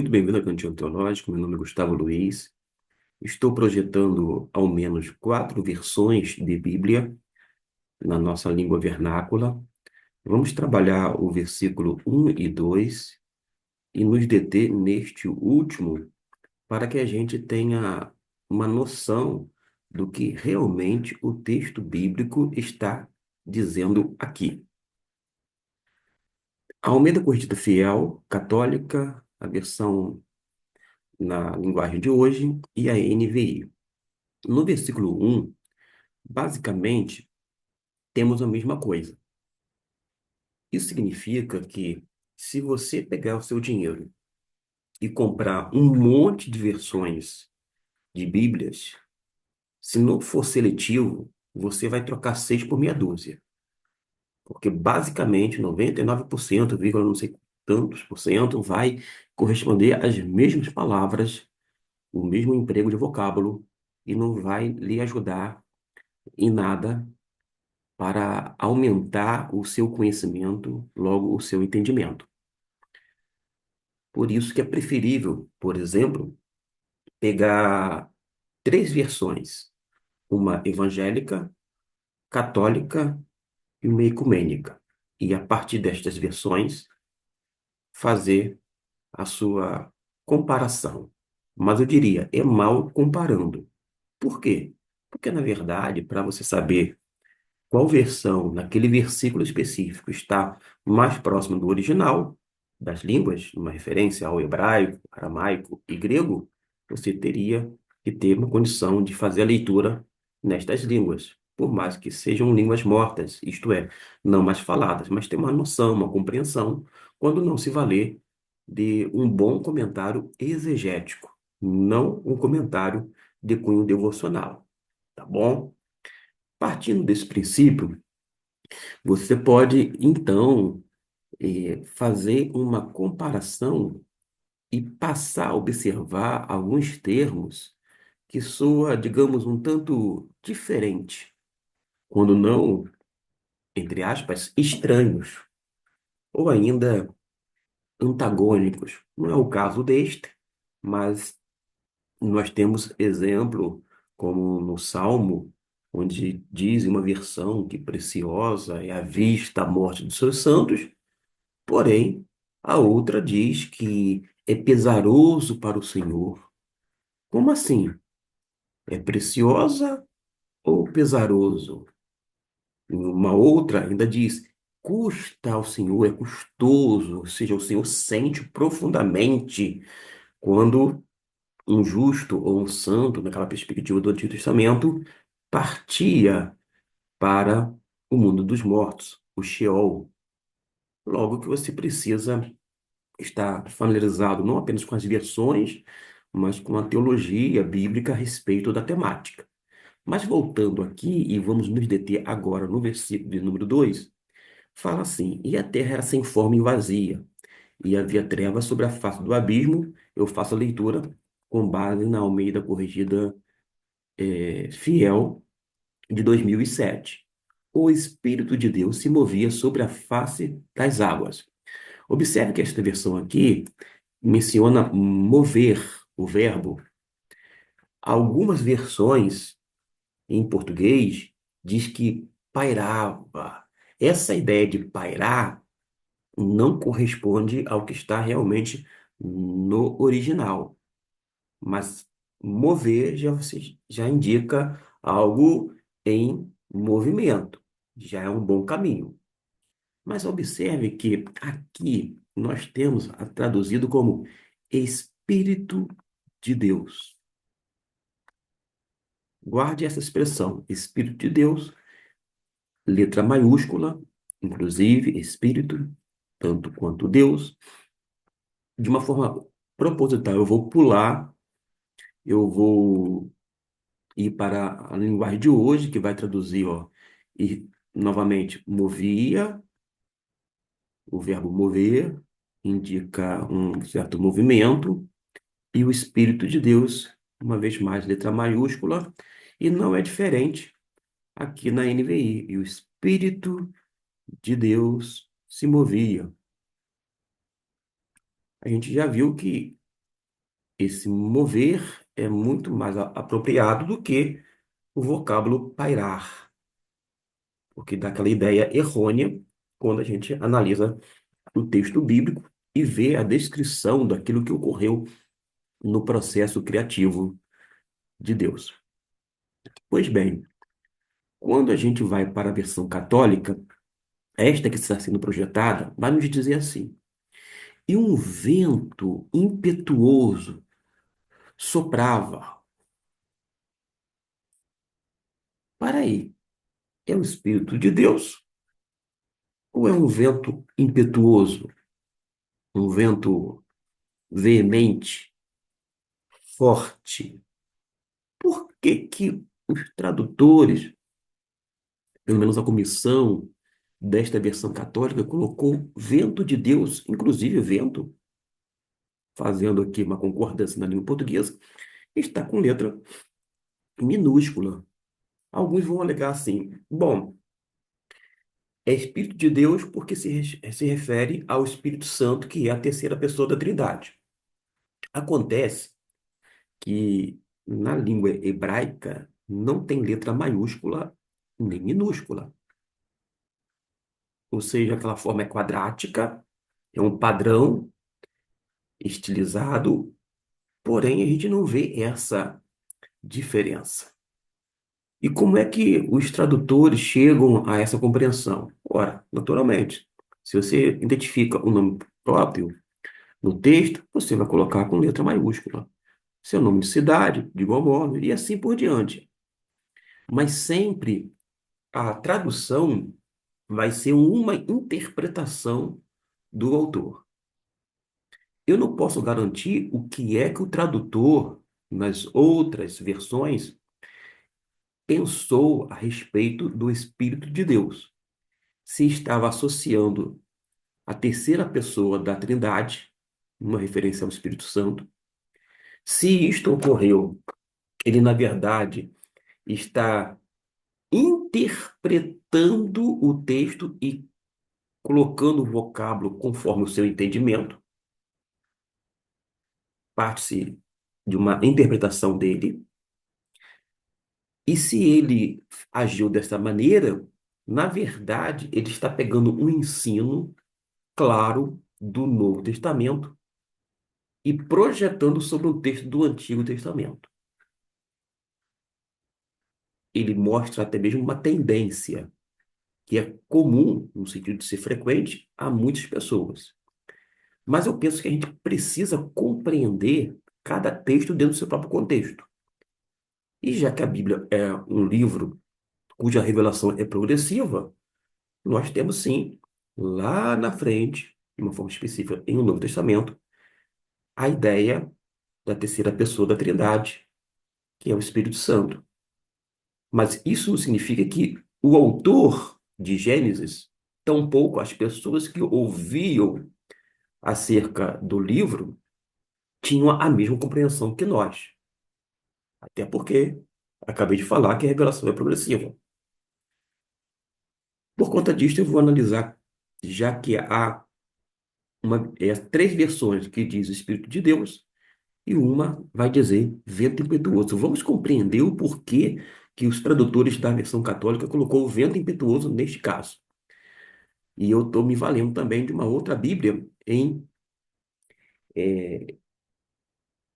Muito bem-vindo ao Cantinho Teológico. Meu nome é Gustavo Luiz. Estou projetando ao menos 4 versões de Bíblia na nossa língua vernácula. Vamos trabalhar o versículo 1 e 2 e nos deter neste último para que a gente tenha uma noção do que realmente o texto bíblico está dizendo aqui. A Almeida Corrigida Fiel, católica, a versão na linguagem de hoje, e a NVI. No versículo 1, basicamente, temos a mesma coisa. Isso significa que se você pegar o seu dinheiro e comprar um monte de versões de Bíblias, se não for seletivo, você vai trocar 6 por meia dúzia. Porque basicamente 99%, vírgula não sei tantos por cento, vai corresponder às mesmas palavras, o mesmo emprego de vocábulo, e não vai lhe ajudar em nada para aumentar o seu conhecimento, logo o seu entendimento. Por isso que é preferível, por exemplo, pegar 3 versões, uma evangélica, católica e uma ecumênica, e a partir destas versões fazer a sua comparação. Mas eu diria, é mal comparando. Por quê? Porque, na verdade, para você saber qual versão, naquele versículo específico, está mais próxima do original das línguas, uma referência ao hebraico, aramaico e grego, você teria que ter uma condição de fazer a leitura nestas línguas, por mais que sejam línguas mortas, isto é, não mais faladas, mas ter uma noção, uma compreensão, quando não se valer de um bom comentário exegético, não um comentário de cunho devocional, tá bom? Partindo desse princípio, você pode, então, fazer uma comparação e passar a observar alguns termos que soa, digamos, um tanto diferente, quando não, entre aspas, estranhos, ou ainda antagônicos. Não é o caso deste, mas nós temos exemplo, como no Salmo, onde diz uma versão que preciosa é a vista a morte dos seus santos. Porém, a outra diz que é pesaroso para o Senhor. Como assim? É preciosa ou pesaroso? Uma outra ainda diz: custa ao Senhor, é custoso, ou seja, o Senhor sente profundamente quando um justo ou um santo, naquela perspectiva do Antigo Testamento, partia para o mundo dos mortos, o Sheol. Logo que você precisa está familiarizado não apenas com as versões, mas com a teologia bíblica a respeito da temática. Mas voltando aqui, e vamos nos deter agora no versículo de número 2, fala assim: E a terra era sem forma e vazia, e havia trevas sobre a face do abismo. Eu faço a leitura com base na Almeida Corrigida Fiel de 2007. O Espírito de Deus se movia sobre a face das águas. Observe que esta versão aqui menciona mover o verbo. Algumas versões em português diz que pairava. Essa ideia de pairar não corresponde ao que está realmente no original, mas mover já indica algo em movimento, já é um bom caminho. Mas observe que aqui nós temos traduzido como Espírito de Deus. Guarde essa expressão, Espírito de Deus, letra maiúscula, inclusive Espírito, tanto quanto Deus, de uma forma proposital. Eu vou pular, eu vou ir para a linguagem de hoje, que vai traduzir, ó, e novamente, movia, o verbo mover indica um certo movimento, e o Espírito de Deus, uma vez mais, letra maiúscula, e não é diferente aqui na NVI. E o Espírito de Deus se movia. A gente já viu que Esse mover é muito mais apropriado do que o vocábulo pairar, porque dá aquela ideia errônea quando a gente analisa o texto bíblico e vê a descrição daquilo que ocorreu no processo criativo de Deus. Pois bem, quando a gente vai para a versão católica, esta que está sendo projetada vai nos dizer assim: e um vento impetuoso soprava. Para aí, é o Espírito de Deus ou é um vento impetuoso, um vento veemente, forte? Por que que os tradutores, pelo menos a comissão desta versão católica, colocou vento de Deus, inclusive vento, fazendo aqui uma concordância na língua portuguesa, está com letra minúscula? Alguns vão alegar assim: bom, é Espírito de Deus porque se refere ao Espírito Santo, que é a terceira pessoa da Trindade. Acontece que na língua hebraica não tem letra maiúscula nem minúscula. Ou seja, aquela forma é quadrática, é um padrão estilizado, porém a gente não vê essa diferença. E como é que os tradutores chegam a essa compreensão? Ora, naturalmente, se você identifica o nome próprio no texto, você vai colocar com letra maiúscula. Seu nome de cidade, de igual modo, e assim por diante. Mas sempre a tradução vai ser uma interpretação do autor. Eu não posso garantir o que é que o tradutor, nas outras versões, pensou a respeito do Espírito de Deus. Se estava associando a terceira pessoa da Trindade, uma referência ao Espírito Santo. Se isto ocorreu, ele, na verdade, está interpretando o texto e colocando o vocábulo conforme o seu entendimento, parte-se de uma interpretação dele, e se ele agiu dessa maneira, na verdade, ele está pegando um ensino claro do Novo Testamento e projetando sobre um texto do Antigo Testamento. Ele mostra até mesmo uma tendência que é comum, no sentido de ser frequente, a muitas pessoas. Mas eu penso que a gente precisa compreender cada texto dentro do seu próprio contexto. E já que a Bíblia é um livro cuja revelação é progressiva, nós temos sim, lá na frente, de uma forma específica em o Novo Testamento, a ideia da terceira pessoa da Trindade, que é o Espírito Santo. Mas isso não significa que o autor de Gênesis, tampouco as pessoas que ouviam acerca do livro, tinham a mesma compreensão que nós. Até porque acabei de falar que a revelação é progressiva. Por conta disso, eu vou analisar, já que há três versões que diz o Espírito de Deus e uma vai dizer vento impetuoso. Vamos compreender o porquê que os tradutores da versão católica colocou o vento impetuoso neste caso. E eu estou me valendo também de uma outra Bíblia eh,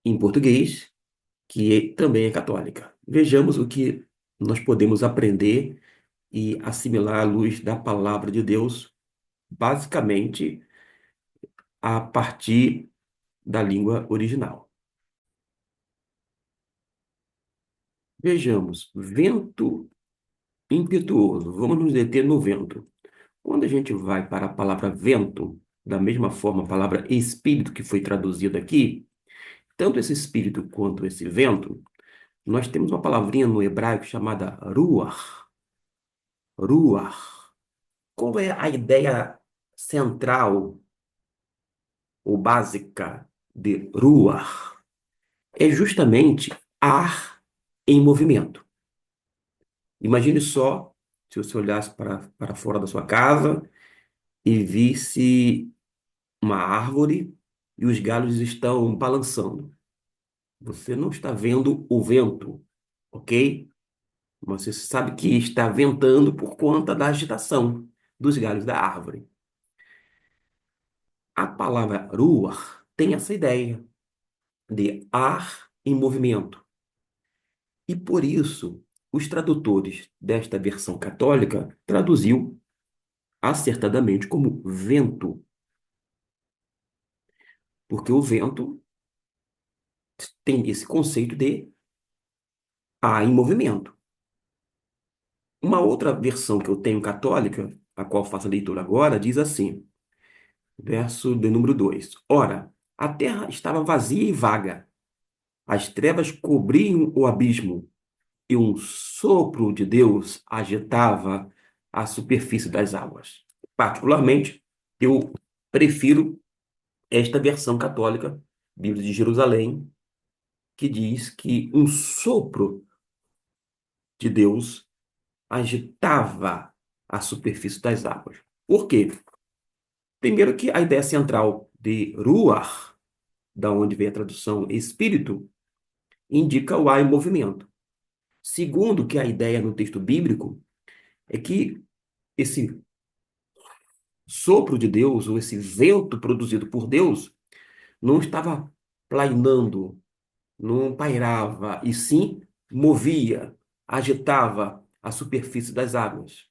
em português, que também é católica. Vejamos o que nós podemos aprender e assimilar à luz da palavra de Deus, basicamente a partir da língua original. Vejamos, vento impetuoso. Vamos nos deter no vento. Quando a gente vai para a palavra vento, da mesma forma a palavra espírito que foi traduzida aqui, tanto esse espírito quanto esse vento, nós temos uma palavrinha no hebraico chamada ruach. Ruach. Qual é a ideia central ou básica de ruach? É justamente ar em movimento. Imagine só se você olhasse para fora da sua casa e visse uma árvore e os galhos estão balançando. Você não está vendo o vento, ok? Você sabe que está ventando por conta da agitação dos galhos da árvore. A palavra ruach tem essa ideia de ar em movimento. E por isso, os tradutores desta versão católica traduziu acertadamente como vento, porque o vento tem esse conceito de ar em movimento. Uma outra versão que eu tenho católica, a qual faço a leitura agora, diz assim, verso de número 2: Ora, a terra estava vazia e vaga, as trevas cobriam o abismo, e um sopro de Deus agitava a superfície das águas. Particularmente, eu prefiro esta versão católica, Bíblia de Jerusalém, que diz que um sopro de Deus agitava a superfície das águas. Por quê? Primeiro que a ideia central de ruach, da onde vem a tradução espírito, indica o ar em movimento. Segundo, que a ideia no texto bíblico é que esse sopro de Deus, ou esse vento produzido por Deus, não estava plainando, não pairava, e sim movia, agitava a superfície das águas.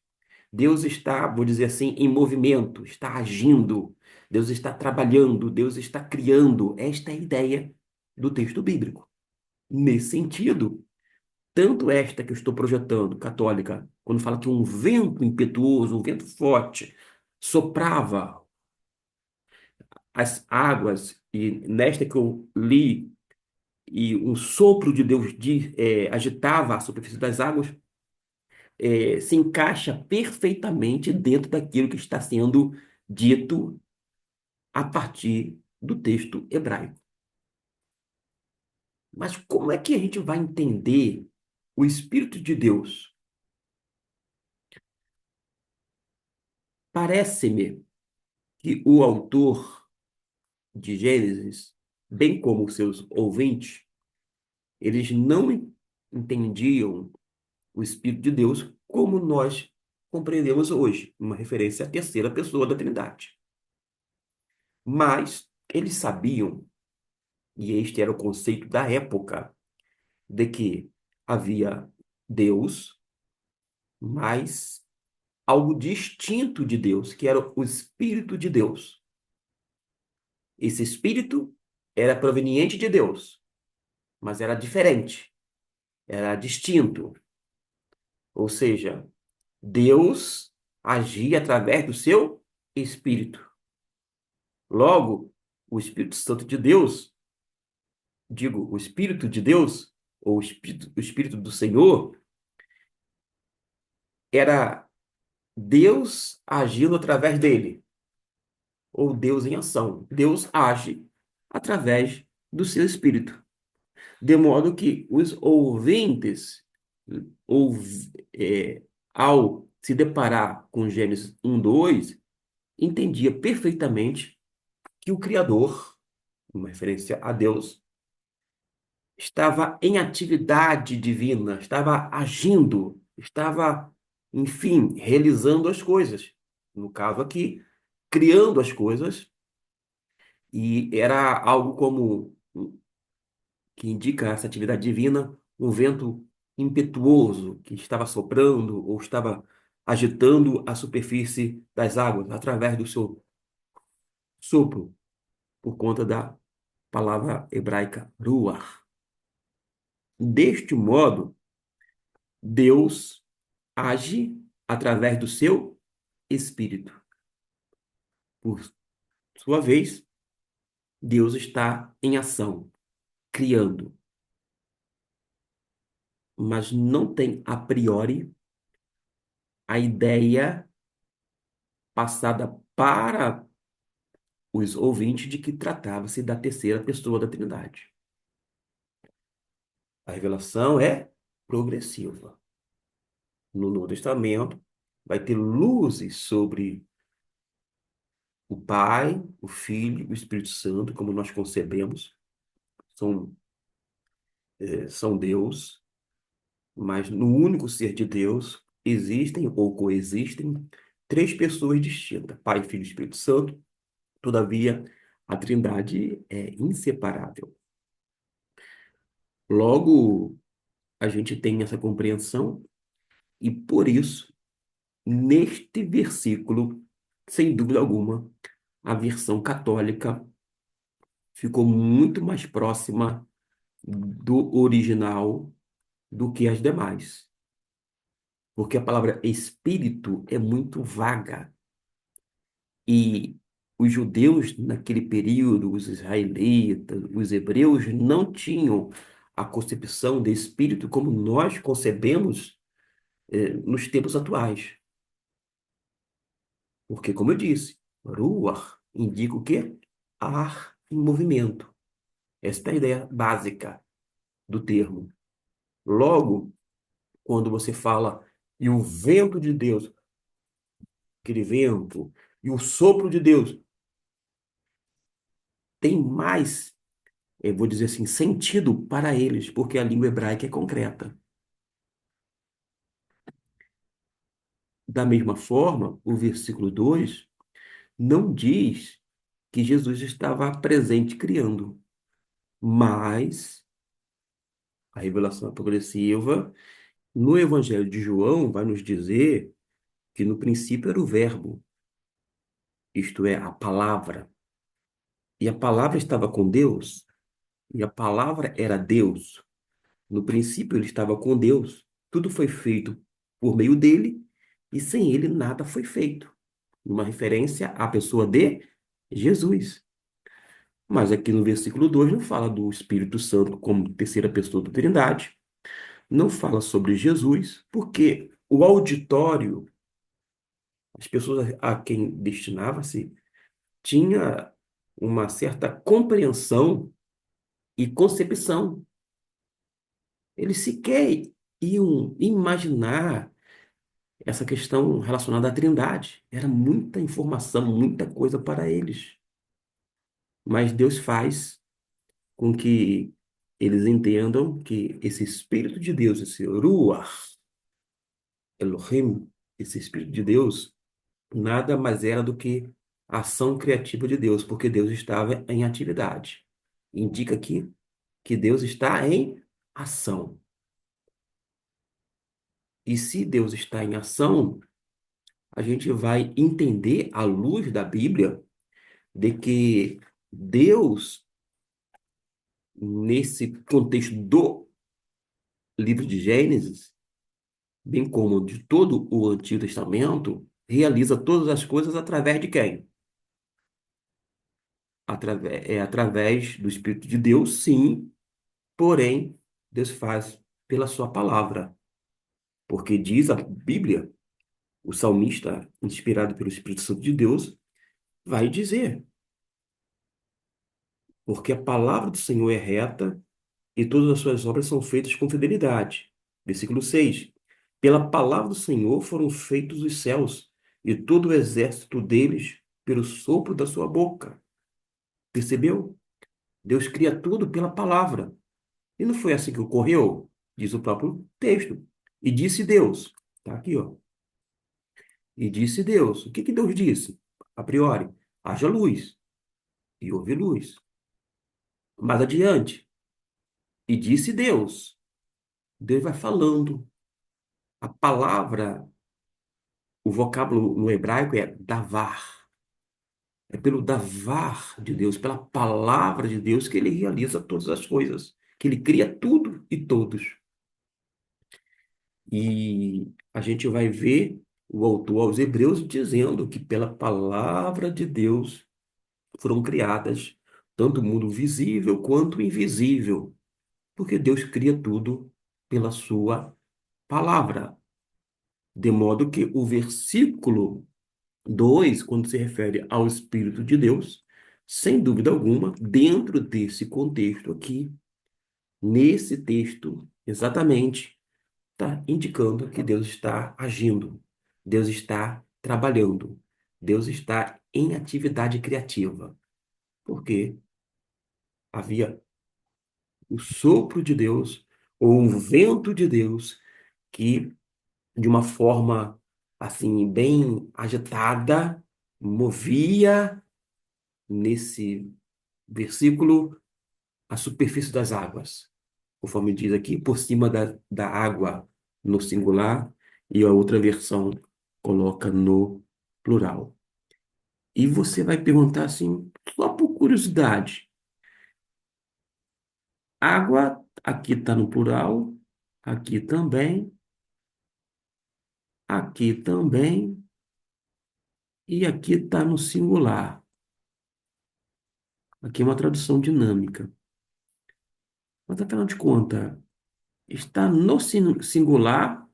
Deus está, vou dizer assim, em movimento, está agindo, Deus está trabalhando, Deus está criando. Esta é a ideia do texto bíblico. Nesse sentido, tanto esta que eu estou projetando, católica, quando fala que um vento impetuoso, um vento forte, soprava as águas, e nesta que eu li, e um sopro de Deus agitava a superfície das águas, se encaixa perfeitamente dentro daquilo que está sendo dito a partir do texto hebraico. Mas como é que a gente vai entender o Espírito de Deus? Parece-me que o autor de Gênesis, bem como os seus ouvintes, eles não entendiam o Espírito de Deus como nós compreendemos hoje, uma referência à terceira pessoa da Trindade. Mas eles sabiam, e este era o conceito da época, de que havia Deus, mas algo distinto de Deus, que era o Espírito de Deus. Esse Espírito era proveniente de Deus, mas era diferente, era distinto. Ou seja, Deus agia através do seu Espírito. Logo, o Espírito Santo de Deus, digo, o Espírito de Deus, ou o Espírito do Senhor, era Deus agindo através dele, ou Deus em ação. Deus age através do seu Espírito. De modo que os ouvintes, é, ao se deparar com Gênesis 1:2, entendia perfeitamente que o Criador, uma referência a Deus, estava em atividade divina, estava agindo, estava, enfim, realizando as coisas. No caso aqui, criando as coisas, e era algo como que indica essa atividade divina, um vento impetuoso que estava soprando ou estava agitando a superfície das águas através do seu sopro, por conta da palavra hebraica ruach. Deste modo, Deus age através do seu espírito. Por sua vez, Deus está em ação, criando, mas não tem a priori a ideia passada para os ouvintes de que tratava-se da terceira pessoa da Trindade. A revelação é progressiva. No Novo Testamento, vai ter luzes sobre o Pai, o Filho e o Espírito Santo, como nós concebemos. São são Deus, mas no único ser de Deus existem ou coexistem três pessoas distintas: Pai, Filho e Espírito Santo. Todavia, a Trindade é inseparável. Logo, a gente tem essa compreensão e por isso, neste versículo, sem dúvida alguma, a versão católica ficou muito mais próxima do original do que as demais, porque a palavra espírito é muito vaga e os judeus naquele período, os israelitas, os hebreus não tinham a concepção de espírito como nós concebemos nos tempos atuais, porque como eu disse, ruach indica o quê? Ar em movimento. Esta é a ideia básica do termo. Logo, quando você fala e o vento de Deus, aquele vento, e o sopro de Deus, tem mais, eu vou dizer assim, sentido para eles, porque a língua hebraica é concreta. Da mesma forma, o versículo 2 não diz que Jesus estava presente criando, mas a revelação é progressiva. No Evangelho de João, vai nos dizer que no princípio era o Verbo, isto é, a palavra. E a palavra estava com Deus, e a palavra era Deus. No princípio ele estava com Deus. Tudo foi feito por meio dele, e sem ele nada foi feito. Uma referência à pessoa de Jesus. Mas aqui no versículo 2 não fala do Espírito Santo como terceira pessoa da Trindade, não fala sobre Jesus, porque o auditório, as pessoas a quem destinava-se, tinha uma certa compreensão e concepção. Eles sequer iam imaginar essa questão relacionada à Trindade. Era muita informação, muita coisa para eles. Mas Deus faz com que eles entendam que esse Espírito de Deus, esse Ruach Elohim, esse Espírito de Deus, nada mais era do que a ação criativa de Deus, porque Deus estava em atividade. Indica aqui que Deus está em ação. E se Deus está em ação, a gente vai entender, à luz da Bíblia, de que Deus, nesse contexto do livro de Gênesis, bem como de todo o Antigo Testamento, realiza todas as coisas através de quem? Através do Espírito de Deus, sim, porém, Deus faz pela sua palavra, porque diz a Bíblia, o salmista, inspirado pelo Espírito Santo de Deus, vai dizer, porque a palavra do Senhor é reta e todas as suas obras são feitas com fidelidade. Versículo 6. Pela palavra do Senhor foram feitos os céus e todo o exército deles pelo sopro da sua boca. Percebeu? Deus cria tudo pela palavra. E não foi assim que ocorreu, diz o próprio texto. E disse Deus, tá aqui, ó. E disse Deus. O que que Deus disse? A priori, haja luz. E houve luz. Mais adiante, e disse Deus. Deus vai falando. A palavra, o vocábulo no hebraico é davar. É pelo davar de Deus, pela palavra de Deus que ele realiza todas as coisas, que ele cria tudo e todos. E a gente vai ver o autor aos Hebreus dizendo que pela palavra de Deus foram criadas tanto o mundo visível quanto o invisível, porque Deus cria tudo pela sua palavra. De modo que o versículo 2, quando se refere ao Espírito de Deus, sem dúvida alguma, dentro desse contexto aqui, nesse texto, exatamente, está indicando que Deus está agindo, Deus está trabalhando, Deus está em atividade criativa, porque havia o sopro de Deus ou um vento de Deus que, de uma forma assim, bem agitada, movia nesse versículo a superfície das águas, conforme diz aqui, por cima da água no singular, e a outra versão coloca no plural. E você vai perguntar assim, só por curiosidade, água aqui está no plural, aqui também, e aqui está no singular. Aqui é uma tradução dinâmica. Mas afinal de contas, está no singular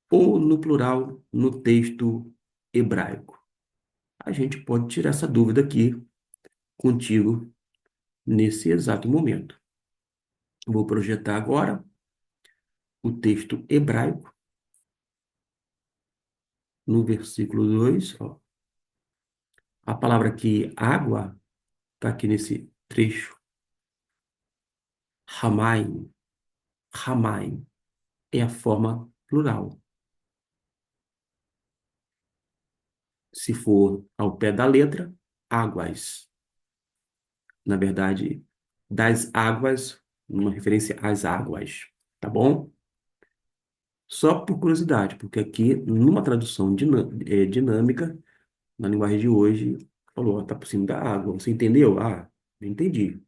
ou no plural no texto hebraico? A gente pode tirar essa dúvida aqui contigo nesse exato momento. Vou projetar agora o texto hebraico no versículo 2. Ó. A palavra aqui, água, está aqui nesse trecho. Hamaim, Hamaim, é a forma plural. Se for ao pé da letra, águas. Na verdade, das águas, uma referência às águas, tá bom? Só por curiosidade, porque aqui, numa tradução dinâmica, na linguagem de hoje, falou, ó, tá por cima da água. Você entendeu? Ah, entendi.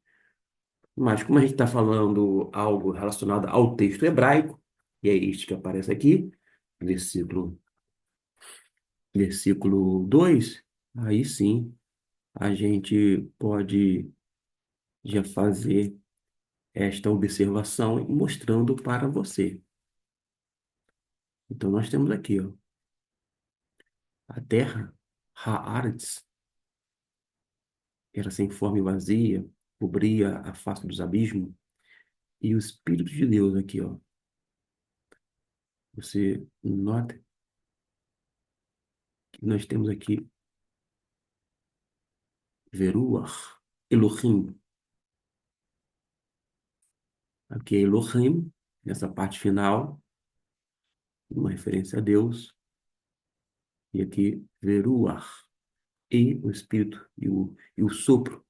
Mas como a gente está falando algo relacionado ao texto hebraico, e é este que aparece aqui, versículo, versículo 2, aí sim a gente pode já fazer esta observação mostrando para você. Então, nós temos aqui, ó, a terra, Haaretz, era sem forma e vazia, cobria a face dos abismos, e o Espírito de Deus aqui, ó, você nota que nós temos aqui Veruach, Elohim, aqui é Elohim, nessa parte final, uma referência a Deus, e aqui Veruach, e o Espírito, e o sopro,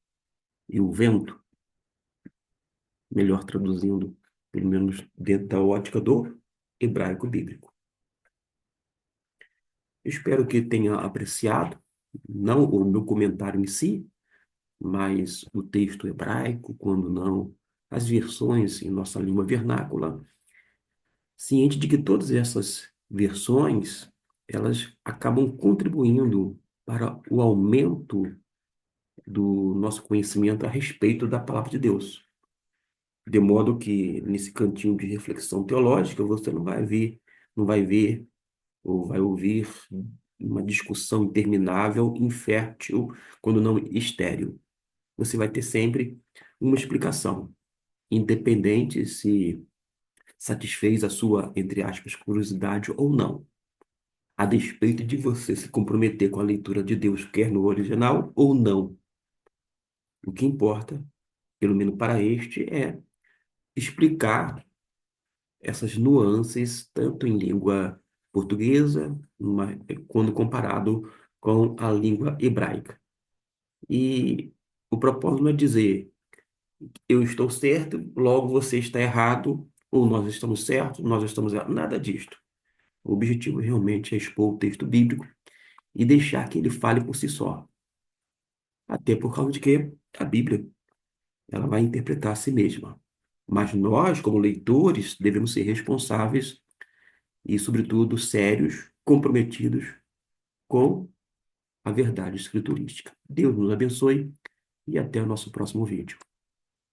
e o vento, melhor traduzindo, pelo menos dentro da ótica do hebraico bíblico. Espero que tenha apreciado, não o meu comentário em si, mas o texto hebraico, quando não as versões em nossa língua vernácula, ciente de que todas essas versões, elas acabam contribuindo para o aumento do nosso conhecimento a respeito da palavra de Deus. De modo que, nesse cantinho de reflexão teológica, você não vai ver ou vai ouvir uma discussão interminável, infértil, quando não estéril. Você vai ter sempre uma explicação, independente se satisfez a sua, entre aspas, curiosidade ou não. A despeito de você se comprometer com a leitura de Deus, quer no original ou não. O que importa, pelo menos para este, é explicar essas nuances, tanto em língua portuguesa, quando comparado com a língua hebraica. E o propósito não é dizer eu estou certo, logo você está errado, ou nós estamos certos, nós estamos errados. Nada disto. O objetivo realmente é expor o texto bíblico e deixar que ele fale por si só. Até por causa de que a Bíblia, ela vai interpretar a si mesma. Mas nós, como leitores, devemos ser responsáveis e, sobretudo, sérios, comprometidos com a verdade escriturística. Deus nos abençoe e até o nosso próximo vídeo.